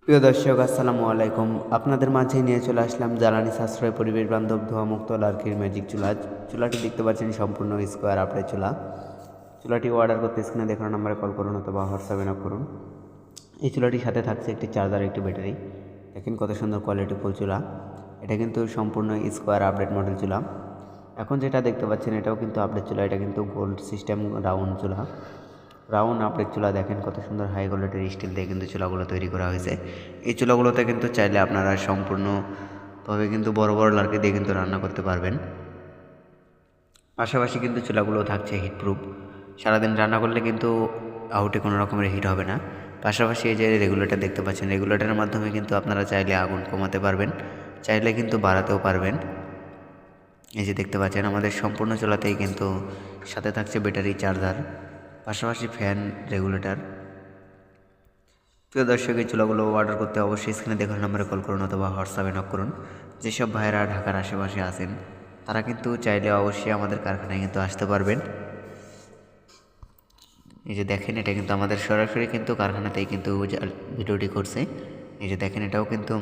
প্রিয় দর্শক আসসালামু আলাইকুম। আপনাদের মাঝে নিয়ে চলে আসলাম জ্বালানি সাশ্রয় পরিবেশ বান্ধব ধোঁয়ামুক্ত লার্কির ম্যাজিক চুলা। চুলাটি দেখতে পাচ্ছেন সম্পূর্ণ স্কোয়ার আপডেট চুলা। চুলাটি অর্ডার করতে স্ক্রিনে দেখানো নাম্বারে কল করুন অথবা হোয়াটসঅ্যাপে নক করুন। এই চুলাটির সাথে থাকছে একটি চার্জার, একটি ব্যাটারি। দেখেন কত সুন্দর কোয়ালিটি ফুল চুলা। এটা কিন্তু সম্পূর্ণ স্কোয়ার আপডেট মডেল চুলা। এখন যেটা দেখতে পাচ্ছেন এটাও কিন্তু আপডেট চুলা। এটা কিন্তু গোল্ড সিস্টেম রাউন্ড চুলা। রাউন্ড আপডেট চুলা। দেখেন কত সুন্দর হাই কোয়ালিটির স্টিল দিয়ে কিন্তু চুলাগুলো তৈরি করা হয়েছে। এই চুলাগুলোতে কিন্তু চাইলে আপনারা সম্পূর্ণভাবে কিন্তু বড় বড় লার্কি দিয়ে কিন্তু রান্না করতে পারবেন। পাশাপাশি কিন্তু চুলাগুলো থাকছে হিটপ্রুফ। সারাদিন রান্না করলে কিন্তু আউটে কোনো রকমের হিট হবে না। পাশাপাশি এই যে রেগুলেটর দেখতে পাচ্ছেন, রেগুলেটরের মাধ্যমে কিন্তু আপনারা চাইলে আগুন কমাতে পারবেন, চাইলে কিন্তু বাড়াতেও পারবেন। এই যে দেখতে পাচ্ছেন আমাদের সম্পূর্ণ চুলাতেই কিন্তু সাথে থাকছে ব্যাটারি, চার্জার, পাশাপাশি ফ্যান, রেগুলেটর। প্রিয় দর্শক, এই চুলাগুলো অর্ডার করতে অবশ্যই স্ক্রিনে দেখানো নম্বরে কল করুন অথবা হোয়াটসঅ্যাপে নক করুন। যেসব ভাইয়েরা ঢাকার আশেপাশে আছেন তারা কিন্তু চাইলে অবশ্যই আমাদের কারখানায় কিন্তু আসতে পারবেন। এই যে দেখেন এটা কিন্তু আমাদের সরাসরি কিন্তু কারখানাতেই কিন্তু ভিডিওটি করছে। এই যে দেখেন এটাও কিন্তু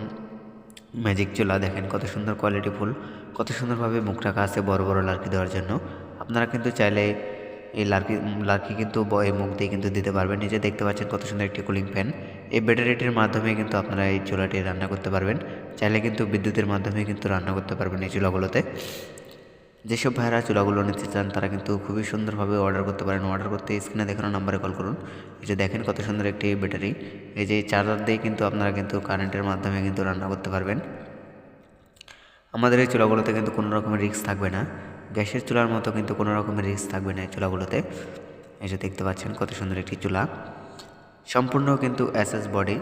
ম্যাজিক চুলা। দেখেন কত সুন্দর কোয়ালিটি ফুল, কত সুন্দরভাবে মুখ রাখা আছে বড় বড় লার্কি দেওয়ার জন্য। আপনারা কিন্তু চাইলে এই লার্কি কিন্তু এই মুখ দিয়ে কিন্তু দিতে পারবেন। নিজে দেখতে পাচ্ছেন কত সুন্দর একটি কুলিং ফ্যান। এই ব্যাটারিটির মাধ্যমে কিন্তু আপনারা এই চুলাটি রান্না করতে পারবেন। চাইলে কিন্তু বিদ্যুতের মাধ্যমে কিন্তু রান্না করতে পারবেন এই চুলাগুলোতে। যেসব ভাইয়েরা চুলাগুলো নিতে চান তারা কিন্তু খুবই সুন্দরভাবে অর্ডার করতে পারেন। অর্ডার করতে স্ক্রিনে দেখানো নাম্বারে কল করুন। এই যে দেখেন কত সুন্দর একটি ব্যাটারি। এই যে চার্জার দিয়ে কিন্তু আপনারা কিন্তু কারেন্টের মাধ্যমে কিন্তু রান্না করতে পারবেন। আমাদের এই চুলাগুলোতে কিন্তু কোনো রকমের রিস্ক থাকবে না। গ্যাসের চুলার মতো কিন্তু কোনো রকমের রিস্ক থাকবে না এই চুলাগুলোতে। এই যে দেখতে পাচ্ছেন কত সুন্দর একটি চুলা, সম্পূর্ণ কিন্তু এসএস বডি।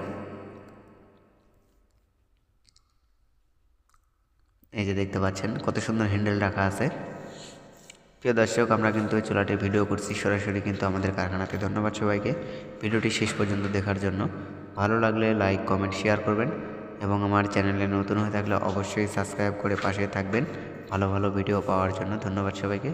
এই যে দেখতে পাচ্ছেন কত সুন্দর হ্যান্ডেল রাখা আছে। প্রিয় দর্শক, আমরা কিন্তু এই চুলাটির ভিডিও করছি সরাসরি কিন্তু আমাদের কারখানাতে। ধন্যবাদ সবাইকে ভিডিওটি শেষ পর্যন্ত দেখার জন্য। ভালো লাগলে লাইক, কমেন্ট, শেয়ার করবেন এবং আমার চ্যানেলে নতুন হয়ে থাকলে অবশ্যই সাবস্ক্রাইব করে পাশে থাকবেন ভালো ভালো ভিডিও পাওয়ার জন্য। ধন্যবাদ সবাইকে।